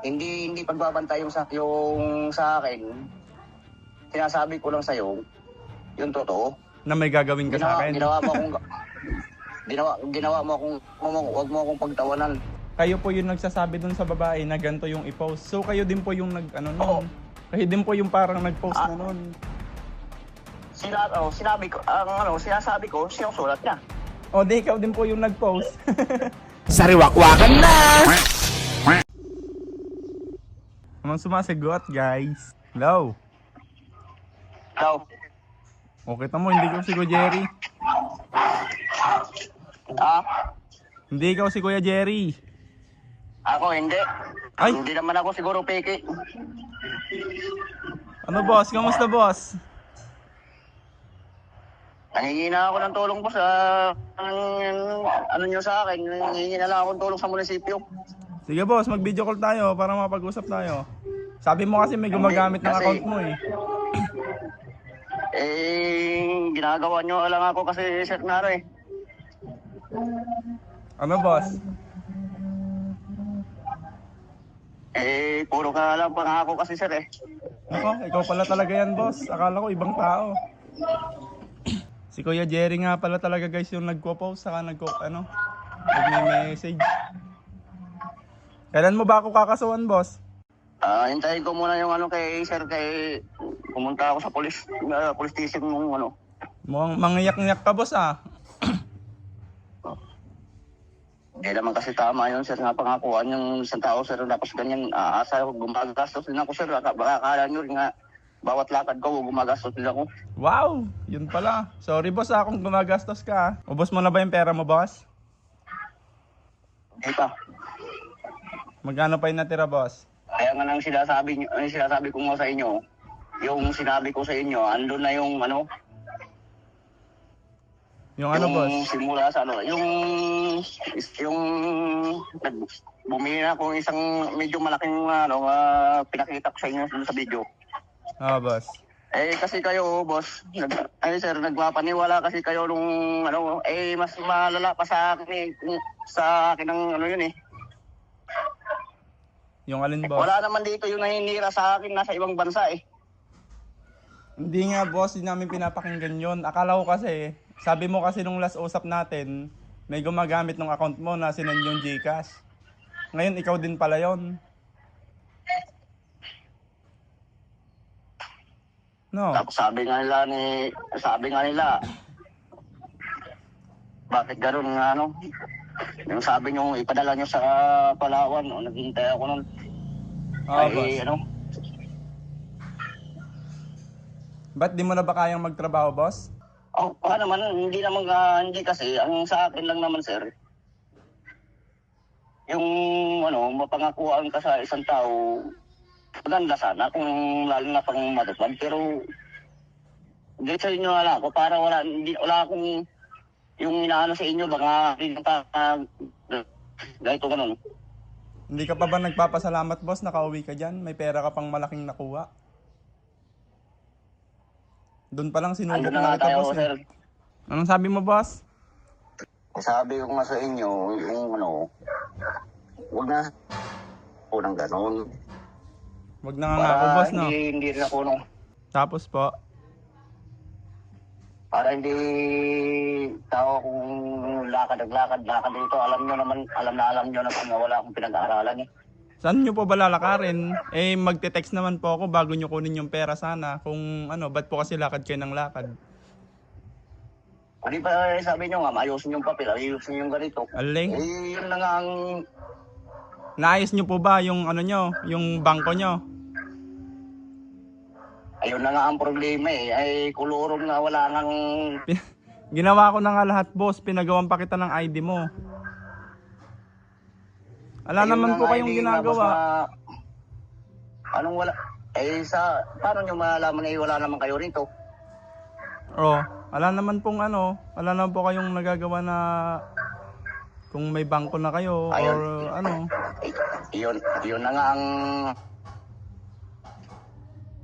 Hindi pagbabantay yung sa akin. Sinasabi ko lang sa'yo, yung totoo. Na may gagawin ka sa akin. Ginawa mo akong, wag mo akong pagtawanan. Kayo po yung nagsasabi dun sa babae na ganito yung i-post. So kayo din po yung Oo. Kayo din po yung parang nag-post na nun. Sinasabi ko, sinusulat niya. O di ikaw din po yung nag-post. Sariwakwakan na! Anong sumasagot, guys? Hello? Ikaw, Okay mo, hindi ko si Kuya Jerry. Hindi ikaw si Kuya Jerry. ako hindi. Ay! Hindi naman ako siguro peke. Ano boss? Kamusta boss? Nangingi na ako ng tulong po sa ano nyo sa akin. Nangingi na lang ako ng tulong sa munisipyo. Sige boss, mag-video call tayo para mapag-usap tayo. Sabi mo kasi may gumagamit ng Kasi- account mo eh. Ginagawa nyo lang ako kasi sir na eh. Ano boss? Puro ka lang pangako kasi sir eh. Ako, ikaw pala talaga yan boss. Akala ko ibang tao. Si Kuya Jerry nga pala talaga guys yung nagpo-post saka nag-message. Kailan mo ba ako kakasuhan boss? Hintayin ko muna yung kay sir kay pumunta ako sa police station nung Mukhang mangiyak-ngiyak ka boss ah. Hindi naman kasi tama yun sir nga pangakuan yung isang tao sir tapos ganyan asa gumagastos din ako sir baka akala nyo rin nga bawat lakad ko gumagastos din ako. Wow! Yun pala. Sorry boss ah kung gumagastos ka ah. Ubos mo na ba yung pera mo boss? Hindi pa. Magkano pa yung natira boss? Kaya nga nang sinasabi ko nga sa inyo, yung sinabi ko sa inyo, andun na yung Yung boss? simula sa bumili na ako isang medyo malaking pinakita ko sa inyo sa video. Boss. Kasi kayo, boss, sir, nagpapaniwala kasi kayo nung mas malala pa sa akin sa akin ng yun eh. Yung alin boss? Wala naman dito yung naninira sa akin nasa ibang bansa eh. Hindi nga boss, hindi namin pinapakinggan yun. Akala ko kasi, sabi mo kasi nung last usap natin, may gumagamit ng account mo na sinend yung Gcash. Ngayon ikaw din pala yon. No? Tapos sabi nga nila, bakit gano'n nga yung sabi nyo, ipadala nyo sa Palawan, naghihintay ako nun. Boss. Ba't di mo na ba kayang magtrabaho, boss? Naman, hindi kasi, ang sa akin lang naman, sir, yung, mapangakuan ka sa isang tao, maganda sana kung lalo na pang matupad, pero, hindi sa inyo wala ako, para wala akong, yung inaano sa inyo, baka, ganito ganun. Hindi ka pa ba nagpapasalamat, boss? Nakauwi ka dyan? May pera ka pang malaking nakuha? Doon pa lang sinubok Ando na na nga kita, tayo, boss. sir. Anong sabi mo, boss? Sabi ko nga sa inyo, yung huwag na po ng ganun. Wag na nga ako, boss, no? Hindi rin ako, Tapos po, para hindi tao kung lakad dito. Alam nyo naman na wala akong pinag-aaralan eh. saan nyo po ba lalakarin? Magte-text naman po ako bago nyo kunin yung pera sana. Kung ba't po kasi lakad kayo ng lakad? Hindi pa sabi nyo nga, maayusin yung papel, ayusin yung ganito. Aling? Yun na nga ang... Naayos nyo po ba yung yung bangko nyo? Ayun na nga ang problema eh. Ay kulurong na wala nang... Ginawa ko na nga lahat, boss. Pinagawan pa kita ng ID mo. Wala Ayun naman na po nga, kayong hindi ginagawa. Anong wala? Paano nyo malalaman na wala naman kayo rito? Wala naman pong wala naman po kayong nagagawa na kung may bangko na kayo Ayun. or Yun na nga ang...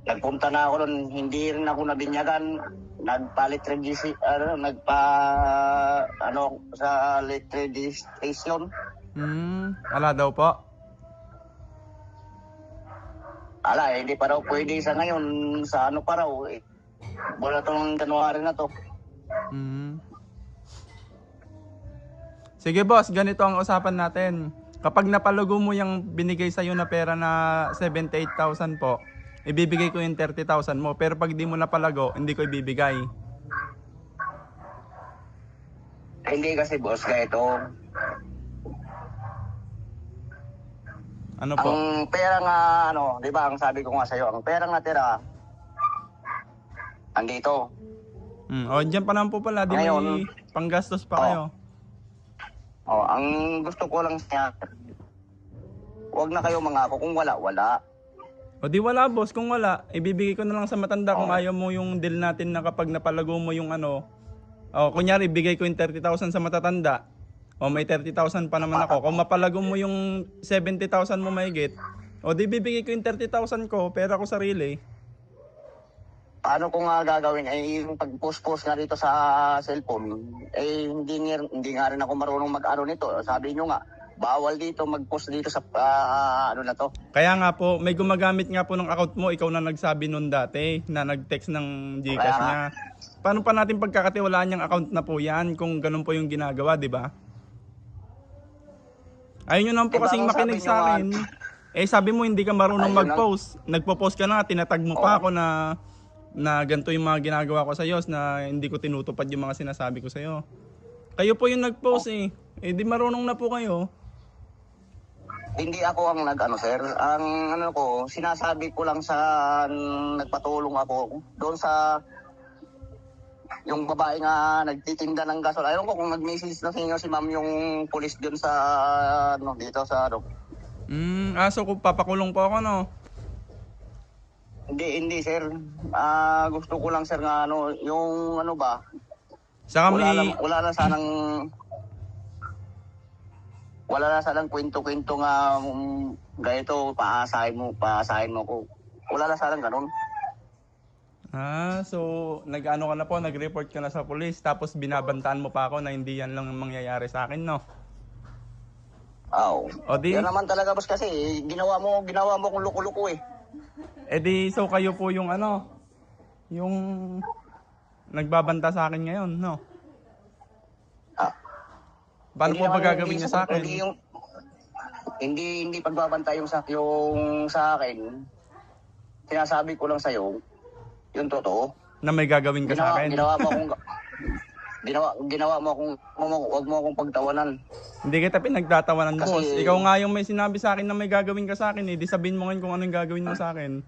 Nagpunta na ako doon, hindi rin ako nabinyagan. Nagpalit sa late registration. Wala daw po. Hindi pa raw pwede sa ngayon, sa ano pa raw eh. Wala tong January na to. Mm. Sige boss, ganito ang usapan natin. Kapag napalago mo yung binigay sa'yo na pera na 78,000 po, ibibigay ko yung 30,000 mo. Pero pag di mo napalago, hindi ko ibibigay. Hindi kasi boss, ganito. Ano po? Ang pera nga, di ba, ang sabi ko nga sa'yo, ang pera nga tira, andito. O, dyan pa naman po pala. Di may Ngayon, panggastos pa kayo. Ang gusto ko lang siya, huwag na kayo mangako kung wala, wala. O di wala boss, kung wala, ibibigay ko na lang sa matanda kung ayaw mo yung deal natin na kapag napalago mo yung ano. O kunyari, ibigay ko yung 30,000 sa matatanda. O may 30,000 pa naman ako. Kung mapalago mo yung 70,000 mo mahigit, o di bibigay ko yung 30,000 ko, pera ko sarili. Paano ko nga gagawin yung pag-post-post nga dito sa cellphone, hindi nga rin ako marunong mag-ano nito. Sabi nyo nga, bawal dito mag-post dito sa ano na to. Kaya nga po, may gumagamit nga po ng account mo, ikaw na nagsabi nun dati, na nag-text ng Gcash niya. Paano pa natin pagkakatiwalaan yung account na po yan kung ganun po yung ginagawa, di ba? Ayun yun naman po kasing makinig sa akin. Sabi mo hindi ka marunong mag-post. Nagpo-post ka na, tinatag mo pa ako na ganito yung mga ginagawa ko sa iyo, na hindi ko tinutupad yung mga sinasabi ko sa iyo. Kayo po yung nag-post di marunong na po kayo. Hindi ako ang sir. Ang sinasabi ko lang sa nagpatulong ako doon sa yung babae nga nagtitinda ng gasol. Ayun ko kung nag-message na sa inyo si ma'am yung pulis doon sa dito sa So kung papakulong po ako, no? Hindi sir. Gusto ko lang sir nga yung ba? Saka Wala na sanang kwento-kwento nga ganito, paasahin mo ko. Wala na sanang ganun. So nag-ano ka na po, nag-report ka na sa police, tapos binabantaan mo pa ako na hindi yan lang ang mangyayari sa akin, no? O di? Yan naman talaga boss kasi ginawa mo kung luko-luko eh. So kayo po yung yung nagbabanta sa akin ngayon, no? Paano po ba gagawin niya sa akin? Hindi pagbabantay yung sa akin. Sinasabi ko lang sa'yo, yung totoo. Na may gagawin ka sa akin? Ginawa mo akong, huwag mo akong pagtawanan. Hindi kita pinagtatawanan, Kasi, boss. Ikaw nga yung may sinabi sa akin na may gagawin ka sa akin Di sabihin mo ngayon kung anong gagawin mo sa akin.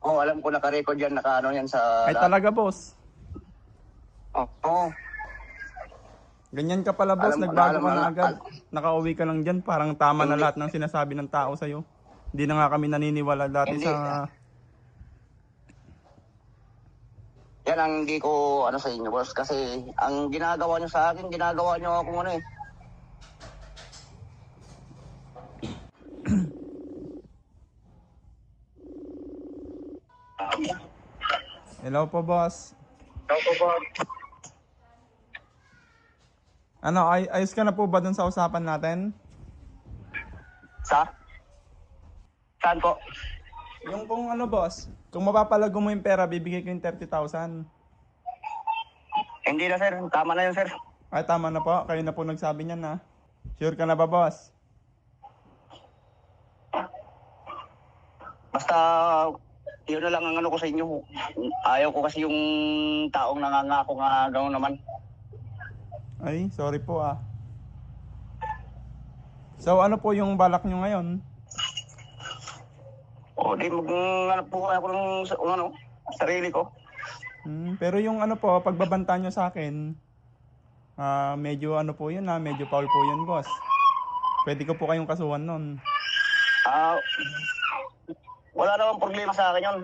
Alam ko naka-record yan, yan sa... Talaga, boss. Oo. Ganyan ka pala, boss. Nagbago ka na agad. Nakauwi ka lang dyan. Parang tama na lahat ng sinasabi ng tao sa'yo. Hindi na nga kami naniniwala dati sa... Yan ang hindi ko sa inyo, boss. Kasi ang ginagawa nyo sa akin, ginagawa nyo akong Hello po, boss. Hello po, boss. Ayos ka na po ba dun sa usapan natin? Saan po? Yung kung boss, kung mapapalago mo yung pera, bibigay ko yung 30,000. Hindi na, sir. Tama na yun, sir. Tama na po. Kayo na po nagsabi niyan, na. Sure ka na ba, boss? Basta, yun na lang ang ko sa inyo. Ayaw ko kasi yung taong nangangako nga gano'n naman. Ay, sorry po So, ano po yung balak nyo ngayon? Di mag-hanap po ako ng sarili ko. Pero yung po, pagbabanta nyo sa akin, medyo po yun medyo foul po yun, boss. Pwede ko po kayong kasuhan nun. Wala namang problema sa akin yun.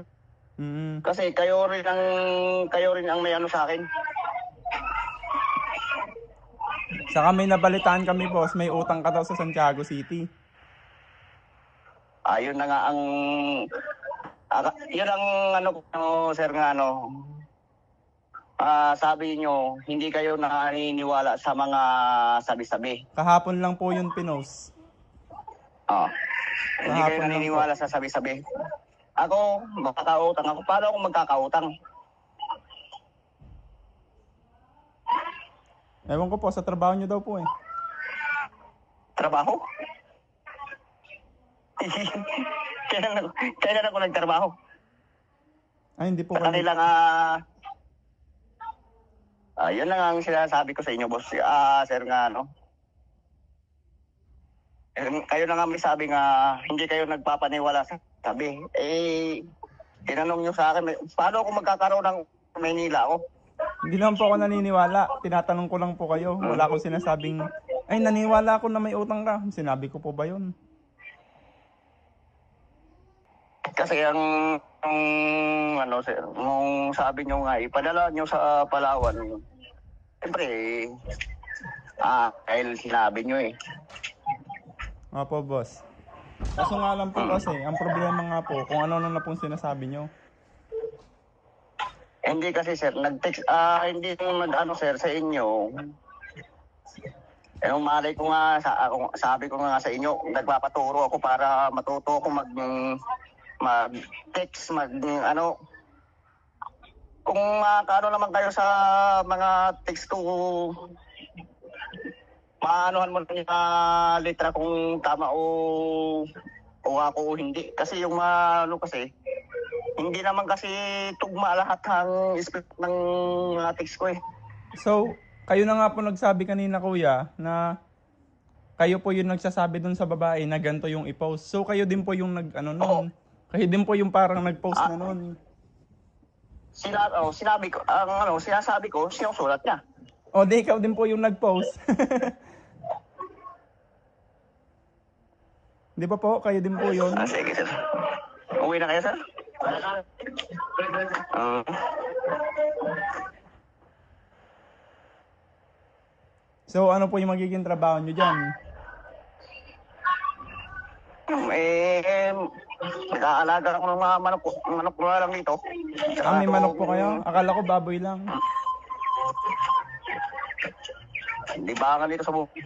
Kasi kayo rin ang may sa akin. Saka may nabalitaan kami, boss, may utang ka daw sa Santiago City. Yun na nga ang yun ang sir nga sabi nyo, hindi kayo naniniwala sa mga sabi-sabi. Kahapon lang po yun pinost. Hindi kayo Kahapon lang po. naniniwala sa sabi-sabi. Ako, makakautang ako. Paano ako magkakautang? Ewan ko po, sa trabaho nyo daw po eh. Trabaho? Kailan ako nagtrabaho? Ay, hindi po Sa kayo. kanilang, yun lang ang sinasabi ko sa inyo, boss. Sir nga, no? Kayo na nga may sabi nga, hindi kayo nagpapaniwala sa sabi. Tinanong nyo sa akin, paano ako magkakaroon ng Maynila ako? Hindi naman po ako naniniwala. Tinatanong ko lang po kayo. Wala akong sinasabing, ay, naniwala ako na may utang ka. Sinabi ko po ba yun? Kasi sir, nung sabi nyo nga, ipadala nyo sa Palawan, siyempre, dahil sinabi nyo eh. Opo, boss. Kaso nga lang po kasi, ang problema nga po, kung ano na pong sinasabi nyo. Hindi kasi sir, nag-text, hindi nung nag-ano sir sa inyo. Malay ko nga, sabi ko nga sa inyo, nagpapaturo ako para matuto ako mag-text, kung kaano naman kayo sa mga text ko, maanuhan mo na yung litra kung tama o ako o hindi. Kasi yung kasi, hindi naman kasi tugma lahat ng script ng mga text ko eh. So, kayo na nga po nagsabi kanina kuya na kayo po yung nagsasabi dun sa babae na ganito yung i-post. So, kayo din po yung nun. Kayo din po yung parang nag-post na nun. Sinabi ko, sinasabi ko, sinusulat niya. O, di ikaw din po yung nag-post. Di ba po? Kayo din po yun. Sige sir. Uwi na kayo sir? So, ano po yung magiging trabaho nyo dyan? Nag-aalaga ako ng mga manok ko lang dito. May manok po kayo? Akala ko baboy lang. Hindi ba nga dito sa buhay?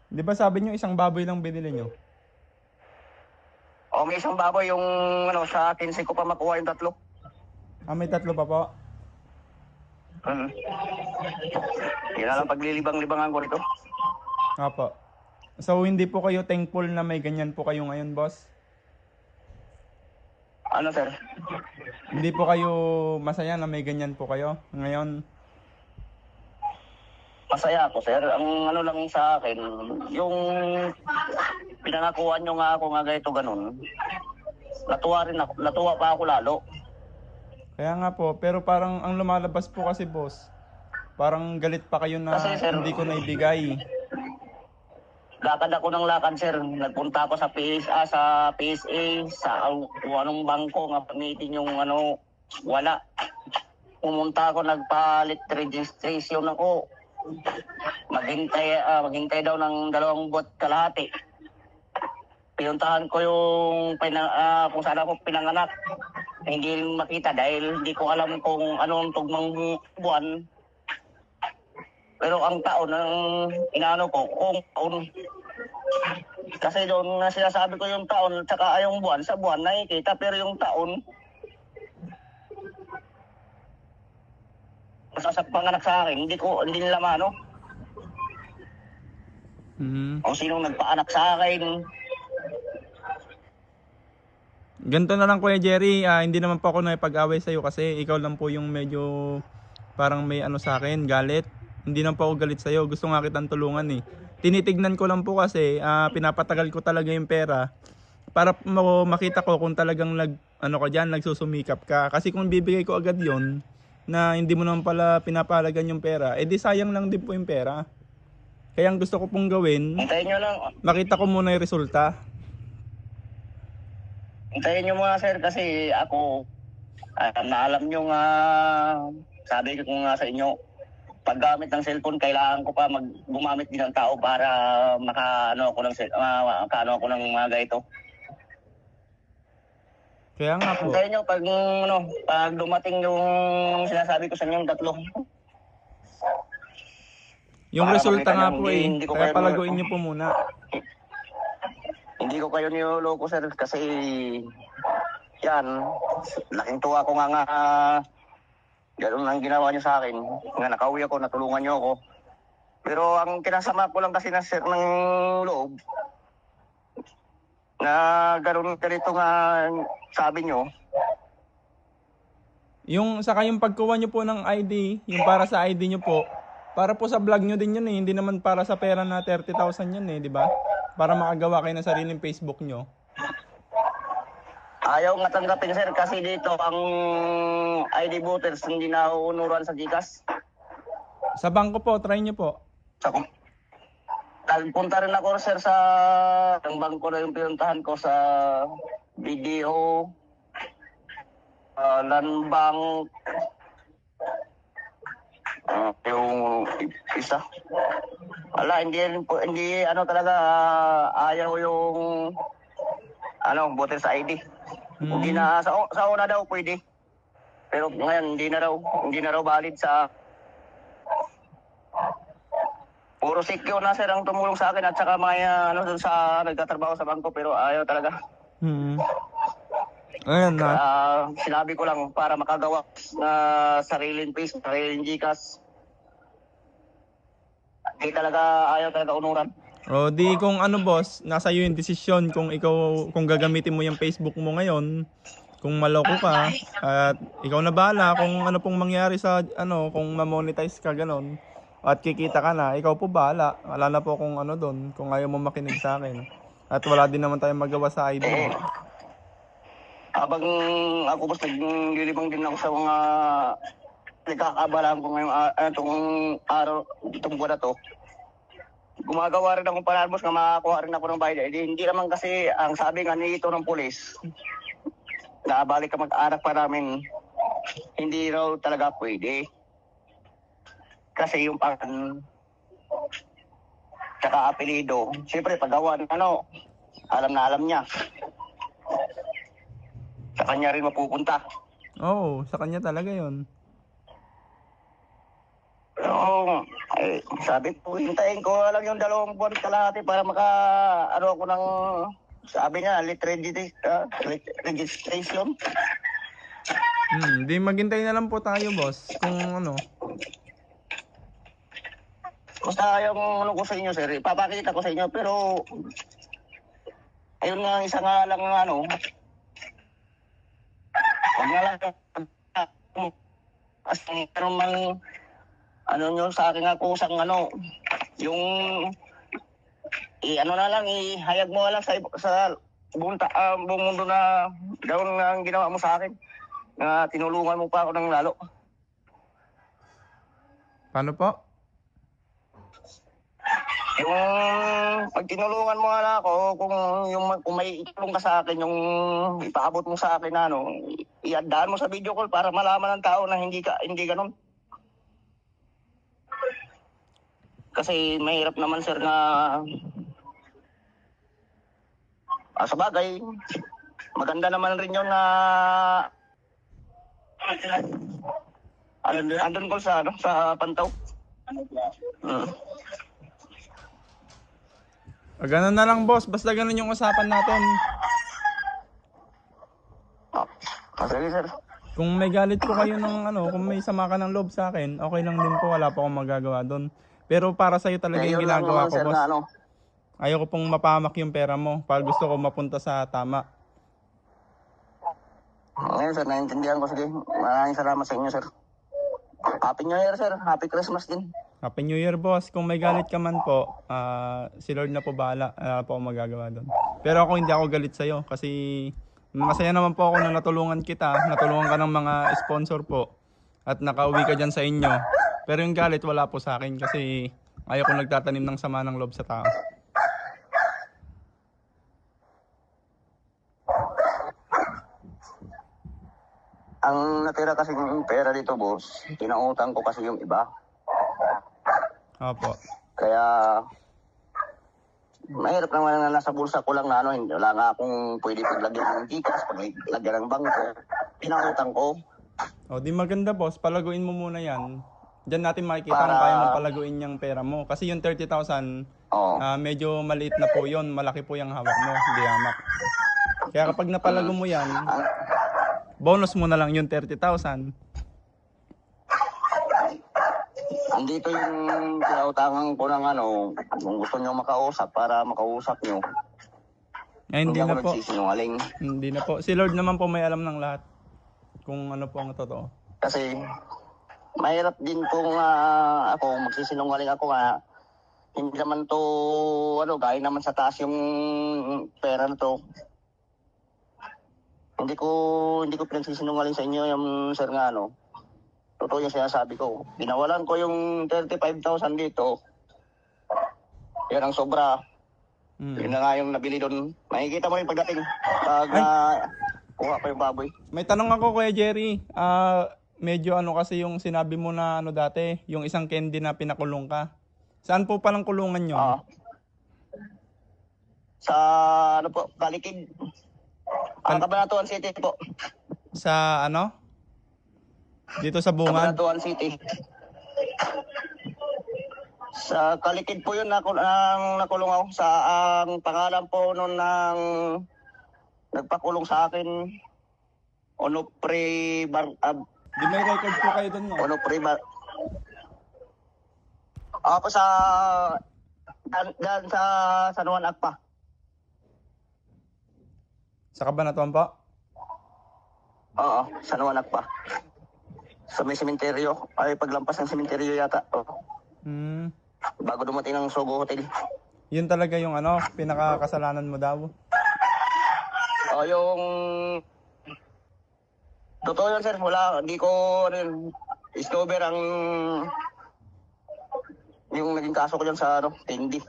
Di ba sabi nyo isang baboy lang binili nyo? May isang baboy yung sa 15 ko pa makuha yung 3. May 3 pa po? Yan na lang paglilibang-libangan ko rito. Opo. So, hindi po kayo thankful na may ganyan po kayo ngayon, boss? Ano sir? Hindi po kayo masaya na may ganyan po kayo ngayon? Masaya ako sir. Ang lang sa akin, yung pinangakuan nyo nga ako nga ganito ganun. Natuwa pa ako lalo. Kaya nga po, pero parang ang lumalabas po kasi, boss, parang galit pa kayo na Kasi, sir, hindi ko naibigay. Lakad ako ng lakad sir. Nagpunta ako sa PSA, sa anong bangko nga pamitin yung wala. Pumunta ako, nagpalit registration ako. Maghintay daw ng 2 buwan kalahati. Pinuntahan ko yung kung saan ako pinanganak. Hindi makita dahil hindi ko alam kung anong tugmang buwan. Pero ang taon, inaano ko, kung taon. Kasi doon na sinasabi ko yung taon, tsaka yung buwan, sa buwan nakikita, pero yung taon, sa panganak sa akin, hindi nila maano. Kung sinong nagpaanak sa akin. Ganito na lang Kuya Jerry, hindi naman po ako nakipag-away sa'yo kasi ikaw lang po yung medyo parang may sa akin, galit. Hindi naman po ako galit sa'yo, gusto nga kitang tulungan eh. Tinitignan ko lang po kasi pinapatagal ko talaga yung pera para makita ko kung talagang nagsusumikap ka. Kasi kung bibigay ko agad yon na hindi mo naman pala pinapalagan yung pera, edi sayang lang din po yung pera. Kaya ang gusto ko pong gawin, Hintayin nyo lang. makita ko muna yung resulta. Hintayin nyo muna sir kasi ako, naalam nyo nga, sabi ko nga sa inyo, paggamit ng cellphone, kailangan ko pa gumamit din ng tao para makaano ako ng mga ganito. Kaya nga po. Hintayin nyo pag dumating yung sinasabi ko sa inyo, 3. Yung Para resulta makita nga nyo, po hindi ko Kaya kayo palaguin nyo po muna. Hindi ko kayo niloloko, sir, kasi yan, laking tuwa ko nga ganun ang ginawa niyo sa akin. Nga nakauwi ako, natulungan niyo ako. Pero ang kinasama ko lang kasi na sir ng loob, na ganun ganito nga sabi niyo, Yung saka yung pagkuha nyo po ng ID, yung para sa ID nyo po, para po sa vlog nyo din yun eh, hindi naman para sa pera na 30,000 yun eh, di ba? Para makagawa kayo ng sariling Facebook nyo. ayaw nga tanggapin, sir, kasi dito ang ID voters hindi na uunuran sa GCash. Sa bangko po, try nyo po. Sa punta rin ako, sir, sa ang bangko na yung pinuntahan ko sa BDO, Land Bank, yung isa. Hindi ano talaga, ayaw yung voter sa ID. Hindi na sa una daw pwede. Pero ngayon hindi na raw valid sa puro secure na, sir, ang tumulong sa akin at saka mga dun sa nagtatrabaho sa bangko, pero ayaw talaga. Ayan na. Sinabi ko lang para makagawa na sariling face, sariling GCash. Hindi talaga, ayaw talaga unuran. O di kung ano boss, nasa iyo yung desisyon kung kung gagamitin mo yung Facebook mo ngayon, kung maloko ka, at ikaw na bahala kung ano pong mangyari sa kung ma-monetize ka ganon. At kikita ka na, ikaw po bahala. Wala na po kung doon, kung ayaw mo makinig sa akin. At wala din naman tayong magawa sa ID mo. Habang ako boss, naglilibang din ako sa mga nagkakabalaan ko ngayong itong araw, itong buwan na to. Gumagawa rin akong paraan, boss, na makakuha rin ako ng bayad. Hindi naman kasi, ang sabi nga nito ng pulis, na balik ka mag-anak pa namin, hindi raw talaga pwede. Kasi yung tsaka apelido, siyempre paggawa ng alam na alam niya. Sa kanya rin mapupunta. Oo, sa kanya talaga yon. Oo, sabi ko, hintayin ko lang yung 2 buwan kalahati para ako ng, sabi niya, registration. Di maghintay na lang po tayo boss, kung Basta yung ko sa inyo, sir, ipapakita ko sa inyo, pero ayun nga, isa nga lang huwag nga lang as meron man nyo sa akin nga kusang yung na lang, ihayag mo lang sa buong mundo na gawin nga ang ginawa mo sa akin, na tinulungan mo pa ako ng lalo. Paano po? Yung pag tinulungan mo nga ako, kung may itulong ka sa akin, yung ipaabot mo sa akin na iandaan mo sa video call para malaman ng tao na hindi ganun. Kasi mahirap naman, sir, na sa bagay, maganda naman rin yun na andun ko sa Pantaw. Ganun na lang boss, basta ganun yung usapan natin. Sige, sir. Kung may galit po kayo ng kung may sama ka ng loob sa akin, okay lang din po, wala pa akong magagawa doon. Pero para sa'yo talaga yung Yun lang ginagawa naman, ko, sir, boss. na Ayoko pong mapahamak yung pera mo, para gusto ko mapunta sa tama. Ngayon, sir, naiintindihan ko. Sige, maraming salamat sa inyo, sir. Happy New Year, sir. Happy Christmas din. Happy New Year, boss. Kung may galit ka man po, si Lord na po bahala. Wala po akong magagawa doon. Pero ako hindi ako galit sa'yo kasi masaya naman po ako na natulungan kita. Natulungan ka ng mga sponsor po at nakauwi ka dyan sa inyo. Pero yung galit wala po sa akin kasi ayaw ko nagtatanim ng sama ng loob sa tao. Ang natira kasi yung pera dito, boss, pinautang ko kasi yung iba. Opo. Kaya, mahirap naman na nasa bulsa ko lang na wala nga akong pwede paglagyan ng GCash, paglagyan ng bangko. Pinautang ko. O di maganda, boss, palaguin mo muna yan. Diyan natin makikita kung Para- kaya mong palaguin yung pera mo. Kasi yung 30,000, Oo. medyo maliit na po yon, malaki po yung hawak mo, hindi hamak. Kaya kapag napalago mo yan, bonus mo na lang yung 30,000. Andito yung pinautangan ko ng kung gusto nyo makausap para makausap nyo. Hindi Hindi na ako po. nagsisinungaling. Hindi na po. Si Lord naman po may alam ng lahat. Kung ano po ang totoo. Kasi mahirap din kung ako magsisinungaling ako nga. Hindi naman to, gaya naman sa taas yung pera na to. Hindi ko pinagsisinungaling sa inyo yung sir nga totoo yung sinasabi ko. Binawalan ko yung 35,000 dito. Yan ang sobra. Yun na nga yung nabili doon. Makikita mo yung pagdating. Pag kuha pa yung baboy. May tanong ako Kuya Jerry. Medyo kasi yung sinabi mo na dati, yung isang candy na pinakulong ka. Saan po palang kulungan yun? Sa Balikid. Cabanatuan City po. Sa Dito sa Bungad? Cabanatuan City. Sa Kalikid po yun ang nakulong ako. Sa ang pangalan po noon ng nagpakulong sa akin, Onofre Di may record po kayo doon, no? Onofre ako sa San Juan Agpa. Sa Cabanatuan po? Oo, San Juan Agpa. Sa may sementeryo. Ay, paglampas ng sementeryo yata. Bago dumating ng Sogo Hotel. Yun talaga yung pinakakasalanan mo daw. Yung totoo yun sir, hindi ko discover ang yung naging kaso ko dyan sa Tindi.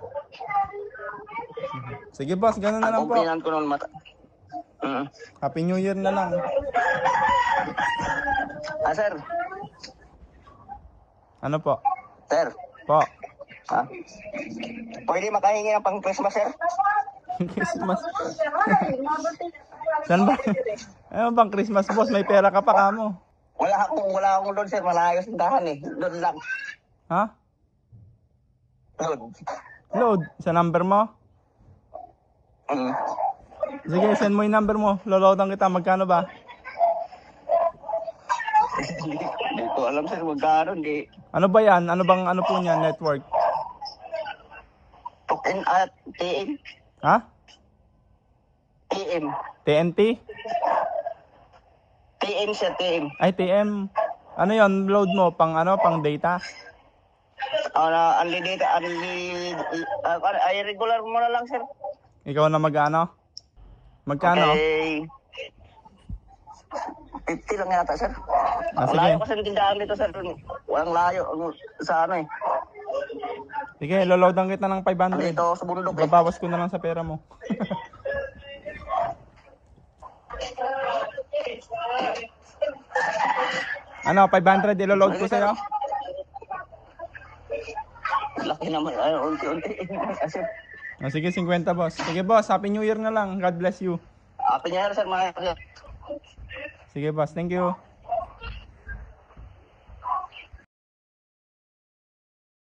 Sige boss, ganun na lang po. Ang kumpinan ko noon Happy New Year na lang. sir. Ano po? Sir. Po. Pwede makahingi ng pang Christmas sir? Christmas. Saan ba? Ano bang Christmas boss? May pera ka pa kamo. Wala akong doon sir, malayo sa tindahan Doon lang. Ha? Doon. Load. Sa number mo? Sige, send mo yung number mo. Loloadan kita. Magkano ba? Hindi ko alam sir, magkano, hindi. Ano ba yan? Ano po niya? Network? TM. Ha? TM. TNT? TM sir, TM. Ay, TM. Ano yon? Load mo? Pang data? Unlimited, ay regular mo na lang sir. Ikaw na Magkano? Okay. 50 lang yata sir. Sige. Layo kasi ng tindahan dito sir. Walang layo sa Sige, loloadan kita ng 500. Dito sa bundok Babawas ko na lang sa pera mo. Ano, 500 iloload ko sa'yo? Laki naman. Ay, unti-unti. Sige, 50 boss. Sige boss, Happy New Year na lang. God bless you. Happy New Year sir, mga sir. Sige boss, thank you.